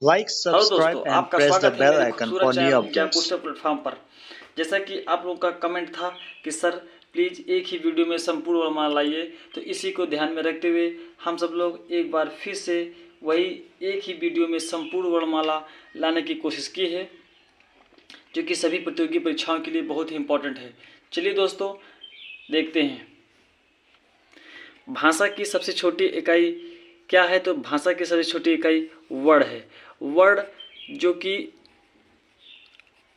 Like, hello subscribe, दोस्तों, and आपका press the स्वागत है bell मेरे icon खूबसूरत for new channel India updates. Booster platform पर। जैसा कि आप लोगों का कमेंट था कि सर प्लीज़ एक ही वीडियो में संपूर्ण वर्णमाला लाइए, तो इसी को ध्यान में रखते हुए हम सब लोग एक बार फिर से वही एक ही वीडियो में संपूर्ण वर्णमाला लाने की कोशिश की है, जो कि सभी प्रतियोगी परीक्षाओं के लिए बहुत ही इम्पोर्टेंट है। चलिए दोस्तों, देखते हैं। भाषा की सबसे छोटी इकाई क्या है? तो भाषा की सबसे छोटी इकाई वर्ड है। वर्ड जो कि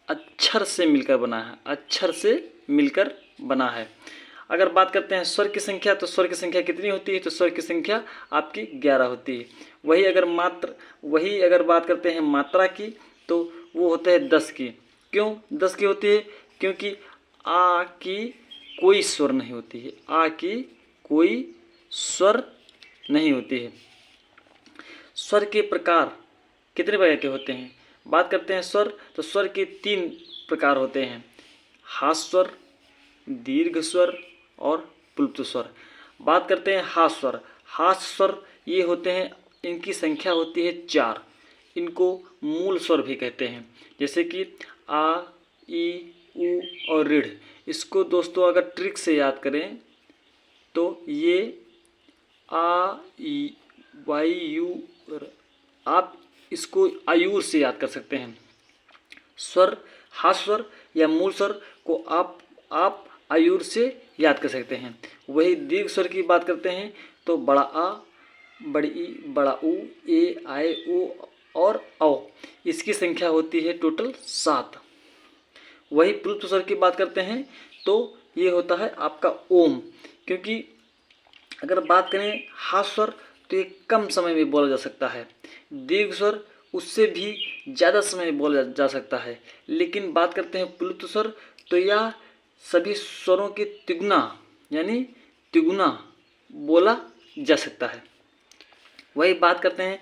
अक्षर से मिलकर बना है, अक्षर से मिलकर बना है। अगर बात करते हैं स्वर की संख्या, तो स्वर की संख्या कितनी होती है? तो स्वर की संख्या आपकी 11 होती है। वही अगर बात करते हैं मात्रा की, तो वो होता है 10 की। क्यों 10 की होती है? क्योंकि आ की कोई स्वर नहीं होती है, आ की कोई स्वर नहीं होती है। स्वर के प्रकार कितने प्रकार के होते हैं? बात करते हैं स्वर, तो स्वर के 3 प्रकार होते हैं: हास स्वर, दीर्घ स्वर और प्लुप्त स्वर। बात करते हैं हास स्वर। हास स्वर ये होते हैं, इनकी संख्या होती है 4। इनको मूल स्वर भी कहते हैं, जैसे कि आ, ई, उ और ऋढ़। इसको दोस्तों अगर ट्रिक से याद करें तो ये आ, ई, वाई, यू, आप इसको आयुर से याद कर सकते हैं। स्वर, हास स्वर या मूल स्वर को आप आयुर से याद कर सकते हैं। वही दीर्घ स्वर की बात करते हैं तो बड़ा आ, बड़ी ई, बड़ा उ, ए, आए, ओ और औ, इसकी संख्या होती है टोटल 7। वही प्लुप्त स्वर की बात करते हैं तो ये होता है आपका ओम। क्योंकि अगर बात करें हास स्वर, तो ये कम समय में बोला जा सकता है। दीर्घ स्वर उससे भी ज़्यादा समय में बोला जा सकता है। लेकिन बात करते हैं प्लुप्त स्वर, तो यह सभी स्वरों के तिगुना यानी तिगुना बोला जा सकता है। वही बात करते हैं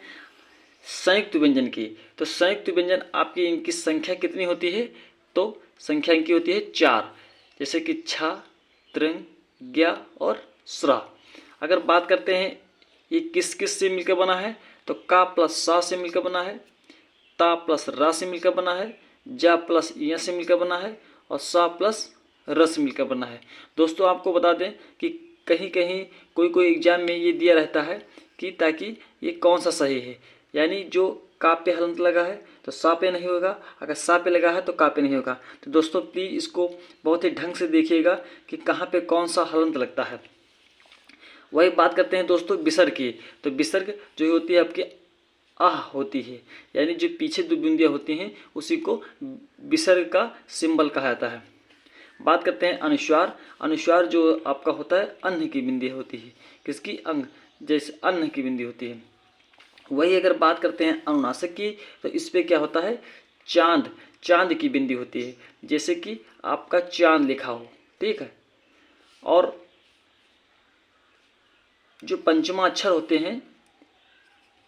संयुक्त व्यंजन की, तो संयुक्त व्यंजन आपकी इनकी संख्या कितनी होती है? तो संख्या इनकी होती है 4, जैसे कि छा, त्रिंग, ज्ञा और स्रा। अगर बात करते हैं ये किस किस से मिलकर बना है, तो का प्लस सा से मिलकर बना है, ता प्लस रा से मिलकर बना है, जा प्लस या से मिलकर बना है और सा प्लस र से मिलकर बना है। दोस्तों आपको बता दें कि कहीं कहीं कोई एग्जाम में ये दिया रहता है कि ताकि ये कौन सा सही है, यानी जो का पे हलंत लगा है तो सा पे नहीं होगा, अगर सा पे लगा है तो का पे नहीं होगा। तो दोस्तों प्लीज़ इसको बहुत ही ढंग से देखिएगा कि कहाँ पे कौन सा हलंत लगता है। वही बात करते हैं दोस्तों विसर्ग की, तो विसर्ग जो होती है आपकी आह होती है, यानी जो पीछे 2 बिंदियाँ होती हैं उसी को विसर्ग का सिंबल कहा जाता है। बात करते हैं अनुस्वार। अनुस्वार जो आपका होता है अन्न की बिंदी होती है, किसकी? अंग, जैसे अन्न की बिंदी होती है। वही अगर बात करते हैं अनुनासिक की, तो इस पर क्या होता है? चांद, चांद की बिंदी होती है, जैसे कि आपका चांद लिखा हो, ठीक है। और जो पंचमा अक्षर होते हैं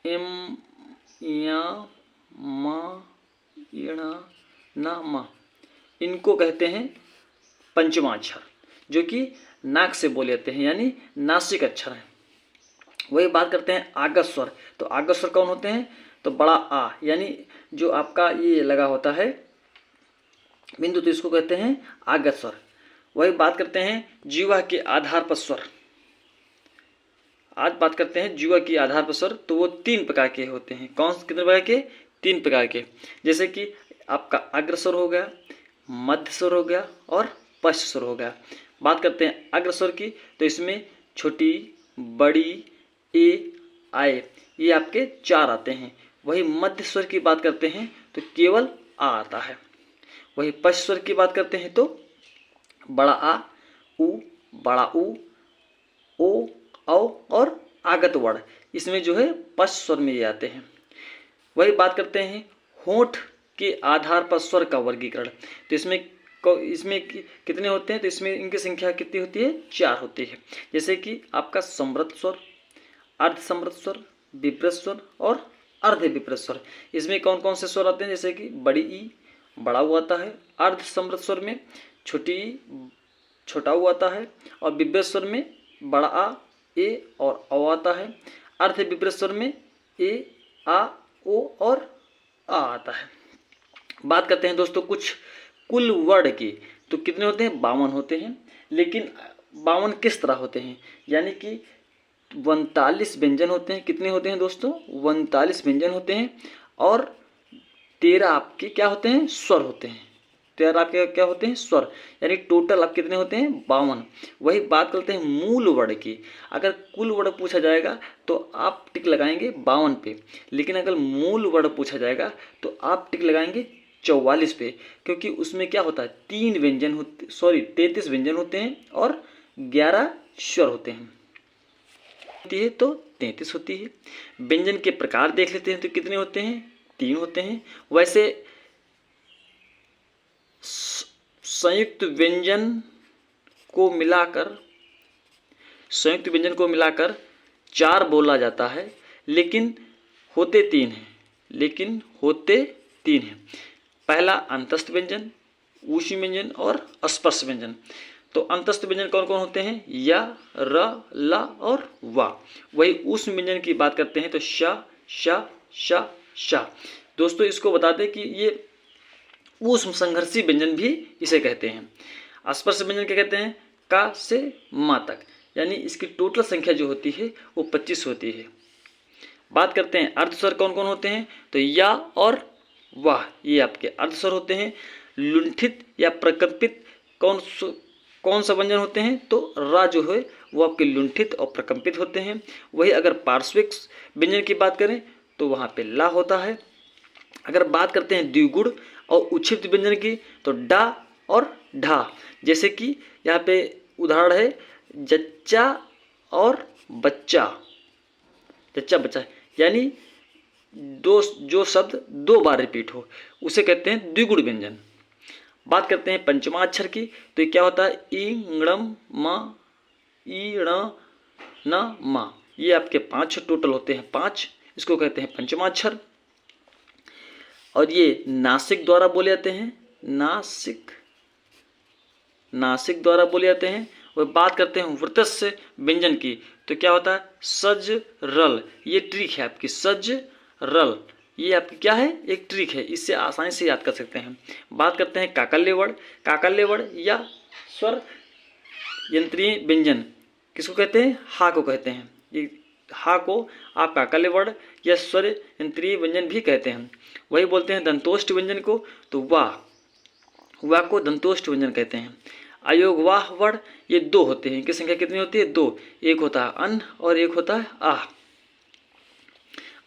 एम, या, मा, इणा, ना, मा, इनको कहते हैं पंचमा अक्षर, जो कि नाक से बोले जाते हैं, यानी नासिक अक्षर हैं। वही बात करते हैं आगत स्वर, तो आगत स्वर कौन होते हैं? तो बड़ा आ, यानी जो आपका ये लगा होता है बिंदु, तो इसको कहते हैं आगत स्वर। वही बात करते हैं जीवा के आधार पर स्वर। आज बात करते हैं जीवा के आधार पर स्वर, तो वो 3 प्रकार के होते हैं। कौन कितने प्रकार के? 3 प्रकार के, जैसे कि आपका अग्र स्वर हो गया, मध्य स्वर हो गया और पश्च स्वर हो गया। बात करते हैं अग्र स्वर की, तो इसमें छोटी, बड़ी, ए, आए, ये आपके 4 आते हैं। वही मध्य स्वर की बात करते हैं तो केवल आ आता है। वही पश्च स्वर की बात करते हैं तो बड़ा आ, उ, बड़ा उ, ओ, औ और आगत वर्ण, इसमें जो है पश्च स्वर में ये आते हैं। वही बात करते हैं होंठ के आधार पर स्वर का वर्गीकरण, तो इसमें कितने होते हैं? तो इसमें इनकी संख्या कितनी होती है? 4 होती है, जैसे कि आपका समृद्ध स्वर, अर्ध समृद्ध स्वर, विपरीत स्वर और अर्ध विपरीत स्वर। इसमें कौन कौन से स्वर आते हैं? जैसे कि बड़ी ई, बड़ा ऊ आता है। अर्ध समृद्ध स्वर में छोटी ई, छोटा ऊ आता है। और विपरीत स्वर में बड़ा आ, ए और औ आता है। अर्ध विपरीत स्वर में ए, आ, ओ और आ आता है। बात करते हैं दोस्तों कुछ कुल वर्ण की, तो कितने होते हैं? 52 होते हैं। लेकिन 52 किस तरह होते हैं? यानी कि 39 व्यंजन होते हैं। कितने होते हैं दोस्तों? 39 व्यंजन होते हैं और 13 आपके क्या होते हैं? स्वर होते हैं। 13 आपके क्या होते हैं? स्वर। यानी टोटल आप कितने होते हैं? 52। वही बात करते हैं मूल वर्ण की। अगर कुल वर्ण पूछा जाएगा तो आप टिक लगाएंगे 52 पे, लेकिन अगर मूल वर्ण पूछा जाएगा तो आप टिक लगाएंगे 44 पे, क्योंकि उसमें क्या होता है? 33 व्यंजन होते हैं और 11 स्वर होते हैं। होती है तो 33 होती है। व्यंजन के प्रकार देख लेते हैं तो कितने होते हैं? 3 होते हैं। वैसे संयुक्त व्यंजन को मिलाकर 4 बोला जाता है, लेकिन होते 3 हैं। पहला अंतस्थ व्यंजन, ऊष्म व्यंजन और स्पर्श व्यंजन। तो अंतस्थ व्यंजन कौन कौन होते हैं? या, र, ला और वा। वही ऊष्म व्यंजन की बात करते हैं तो श, श, श, श। दोस्तों इसको बता दें कि ये ऊष्म संघर्षी व्यंजन भी इसे कहते हैं। स्पर्श व्यंजन क्या कहते हैं? का से मा तक, यानी इसकी टोटल संख्या जो होती है वो 25 होती है। बात करते हैं अर्धस्वर कौन कौन होते हैं? तो या और वाह, ये आपके अर्धस्वर होते हैं। लुंठित या प्रकंपित कौन सा व्यंजन होते हैं? तो रा जो है वो आपके लुंठित और प्रकंपित होते हैं। वही अगर पार्श्विक व्यंजन की बात करें तो वहाँ पे ला होता है। अगर बात करते हैं द्विगुण और उच्छिष्ट व्यंजन की तो डा और ढा। जैसे कि यहाँ पे उदाहरण है जच्चा और बच्चा, जच्चा बच्चा, यानी जो शब्द 2 बार रिपीट हो उसे कहते हैं द्विगुण व्यंजन। बात करते हैं पंचमाक्षर की तो ये क्या होता है? ई ङ म ई ण न म। ये आपके 5 टोटल होते हैं, 5। इसको कहते हैं पंचमाक्षर। और ये नासिक द्वारा बोले जाते हैं, नासिक द्वारा बोले जाते हैं। वह बात करते हैं वृत्तस्य व्यंजन की तो क्या होता है? सज रल। ये ट्रिक है आपकी, सज रल, ये आपकी क्या है? एक ट्रिक है, इससे आसानी से याद कर सकते हैं। बात करते हैं काकल्य वर्ण या स्वर यंत्रीय व्यंजन किसको कहते हैं? हा को कहते हैं। ये हा को आप काकल्य वर्ण या स्वर यंत्रीय व्यंजन भी कहते हैं। वही बोलते हैं दंतोष्ठ व्यंजन को तो वाह को दंतोष्ठ व्यंजन कहते हैं। अयोग वाह वर्ण ये 2 होते हैं। इनकी संख्या कितनी होती है? 2। एक होता है अन और एक होता है आह।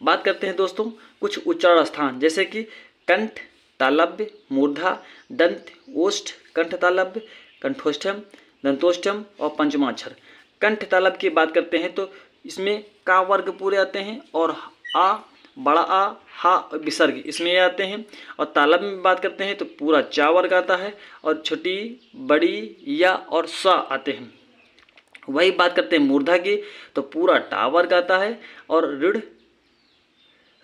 बात करते हैं दोस्तों कुछ उच्चारण स्थान, जैसे कि कंठ, तालव्य, मूर्धा, दंत, ओष्ठ, कंठ तालव्य, कंठोष्ठम, दंतोष्ठम और पंचमाक्षर। कंठ तालव्य की बात करते हैं तो इसमें का वर्ग पूरे आते हैं और आ, बड़ा आ, हा विसर्ग इसमें आते हैं। और तालव्य में बात करते हैं तो पूरा चा वर्ग आता है और छोटी, बड़ी, या और सा आते हैं। वही बात करते हैं मूर्धा की तो पूरा टा वर्ग आता है और ऋढ़,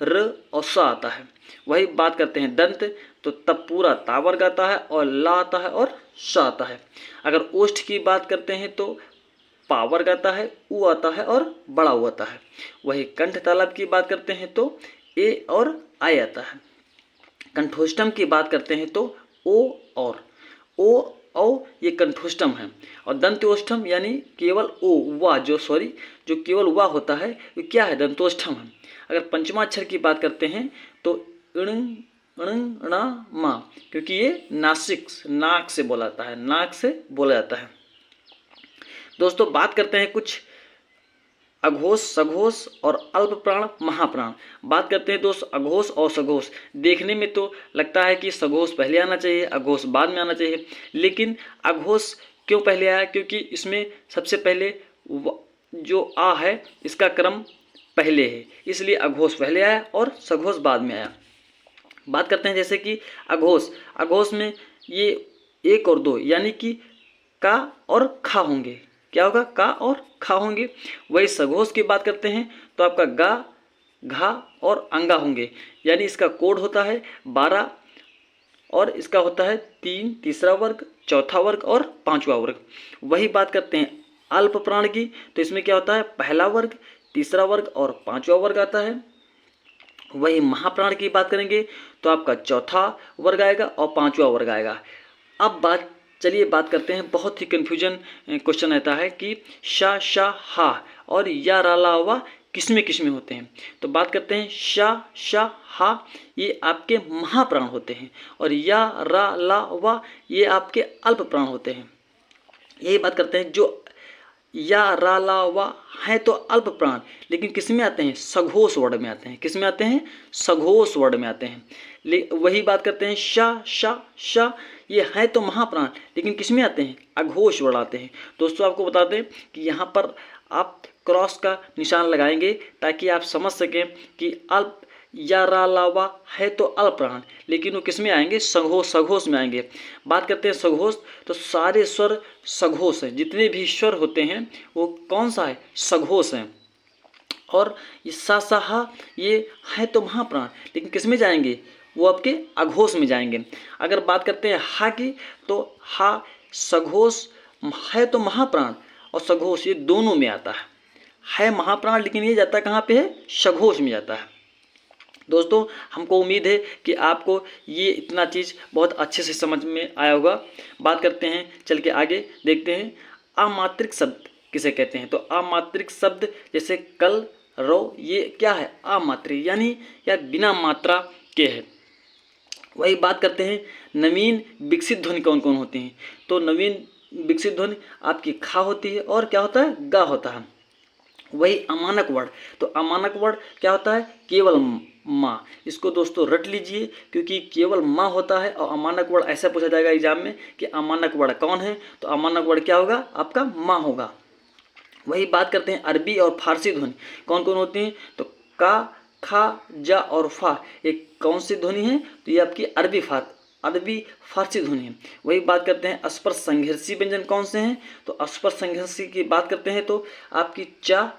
र और सा आता है। वही बात करते हैं दंत तो तब पूरा ता वर्ग आता है और ला आता है और सा आता है। अगर ओष्ठ की बात करते हैं तो पा वर्ग आता है, ऊ आता है और बड़ा ऊ आता है। वही कंठ तालव्य की बात करते हैं तो ए और आई आता है। कंठोष्टम की बात करते हैं तो ओ और ओ ये कंठोष्टम है। और दंतोष्टम यानी केवल ओ वा जो केवल वा होता है ये क्या है? दंतोष्टम है। अगर पंचमाक्षर की बात करते हैं तो ण मा, क्योंकि ये नाक से बोला जाता है। दोस्तों बात करते हैं कुछ अघोष, सघोष और अल्प प्राण, महाप्राण। बात करते हैं दोस्त अघोष और सघोष। देखने में तो लगता है कि सघोष पहले आना चाहिए, अघोष बाद में आना चाहिए, लेकिन अघोष क्यों पहले आया? क्योंकि इसमें सबसे पहले जो आ है इसका क्रम पहले है, इसलिए अघोष पहले आया और सघोष बाद में आया। बात करते हैं जैसे कि अघोष में ये 1 और 2 यानी कि का और खा होंगे। क्या होगा? का और खा होंगे। वही सघोष की बात करते हैं तो आपका गा, घा और अंगा होंगे, यानी इसका कोड होता है 12 और इसका होता है 3 तीसरा वर्ग, चौथा वर्ग और 5वां वर्ग। वही बात करते हैं अल्प प्राण की तो इसमें क्या होता है? पहला वर्ग, तीसरा वर्ग और 5वां वर्ग आता है। वही महाप्राण की बात करेंगे तो आपका चौथा वर्ग आएगा और पांचवा वर्ग आएगा। अब चलिए बात करते हैं, बहुत ही कन्फ्यूजन क्वेश्चन रहता है कि शा शा हा और या रा ला वा किसमें किसमें होते हैं। तो बात करते हैं शा शा हा ये आपके महाप्राण होते हैं और या रा ला वा ये आपके अल्प प्राण होते हैं। यही बात करते हैं, जो या रा ला वा हैं तो अल्प प्राण, लेकिन किस में आते हैं, सघोष वर्ण में आते हैं। किस में आते हैं, सघोष वर्ण में आते हैं। वही बात करते हैं शा शा शा ये हैं तो महाप्राण, लेकिन किस में आते हैं, अघोष वर्ण आते हैं। दोस्तों आपको बता दें कि यहाँ पर आप क्रॉस का निशान लगाएंगे ताकि आप समझ सकें कि अल्प या रा ला वा है तो अल्प प्राण, लेकिन वो किस में आएंगे, सघोष में आएंगे। बात करते हैं सघोष, तो सारे स्वर सघोष हैं, जितने भी स्वर होते हैं वो कौन सा है, सघोष हैं। और ये सा सा हा ये है तो महाप्राण, लेकिन किस में जाएंगे, वो आपके अघोष में जाएंगे। अगर बात करते हैं हा की, तो हा सघोष है तो महाप्राण और सघोष ये दोनों में आता है महाप्राण, लेकिन ये जाता कहाँ पे है, सघोष में जाता है। दोस्तों हमको उम्मीद है कि आपको ये इतना चीज़ बहुत अच्छे से समझ में आया होगा। बात करते हैं, चल के आगे देखते हैं अमात्रिक शब्द किसे कहते हैं। तो अमात्रिक शब्द जैसे कल रो ये क्या है, अमात्रिक यानी या बिना मात्रा के है। वही बात करते हैं नवीन विकसित ध्वनि कौन कौन होती हैं। तो नवीन विकसित ध्वनि आपकी खा होती है और क्या होता है, गा होता है। वही अमानक वर्ण, तो अमानक वर्ण क्या होता है, केवल माँ। इसको दोस्तों रट लीजिए क्योंकि केवल माँ होता है और अमानक वर्ण ऐसा पूछा जाएगा एग्जाम में कि अमानक वर्ण कौन है, तो अमानक वर्ण क्या होगा, आपका माँ होगा। वही बात करते हैं अरबी और फारसी ध्वनि कौन कौन होती हैं। तो का खा जा और फा एक कौन सी ध्वनि है, तो ये आपकी अरबी फारसी ध्वनि है। वही बात करते हैं अस्पर्श संघर्षी व्यंजन कौन से हैं। तो अस्पर्श संघर्षी की बात करते हैं तो आपकी चा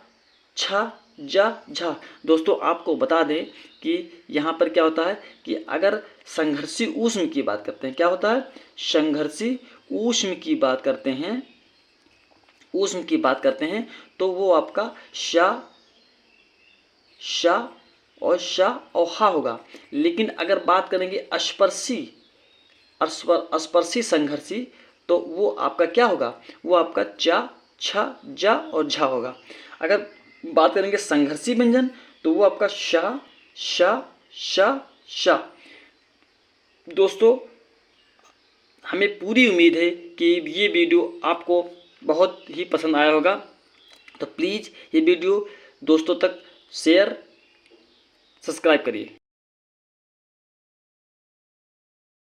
छा जा झा। दोस्तों आपको बता दें कि यहाँ पर क्या होता है कि अगर संघर्षी ऊष्म की बात करते हैं, क्या होता है, संघर्षी ऊष्म की बात करते हैं, ऊष्म की बात करते हैं तो वो आपका शा और शा और हा होगा। लेकिन अगर बात करेंगे स्पर्शी संघर्षी तो वो आपका क्या होगा, वो आपका चा छा जा और झा होगा। अगर बात करेंगे संघर्षी व्यंजन तो वो आपका शा शा शा शा। दोस्तों हमें पूरी उम्मीद है कि ये वीडियो आपको बहुत ही पसंद आया होगा। तो प्लीज़ ये वीडियो दोस्तों तक शेयर सब्सक्राइब करिए।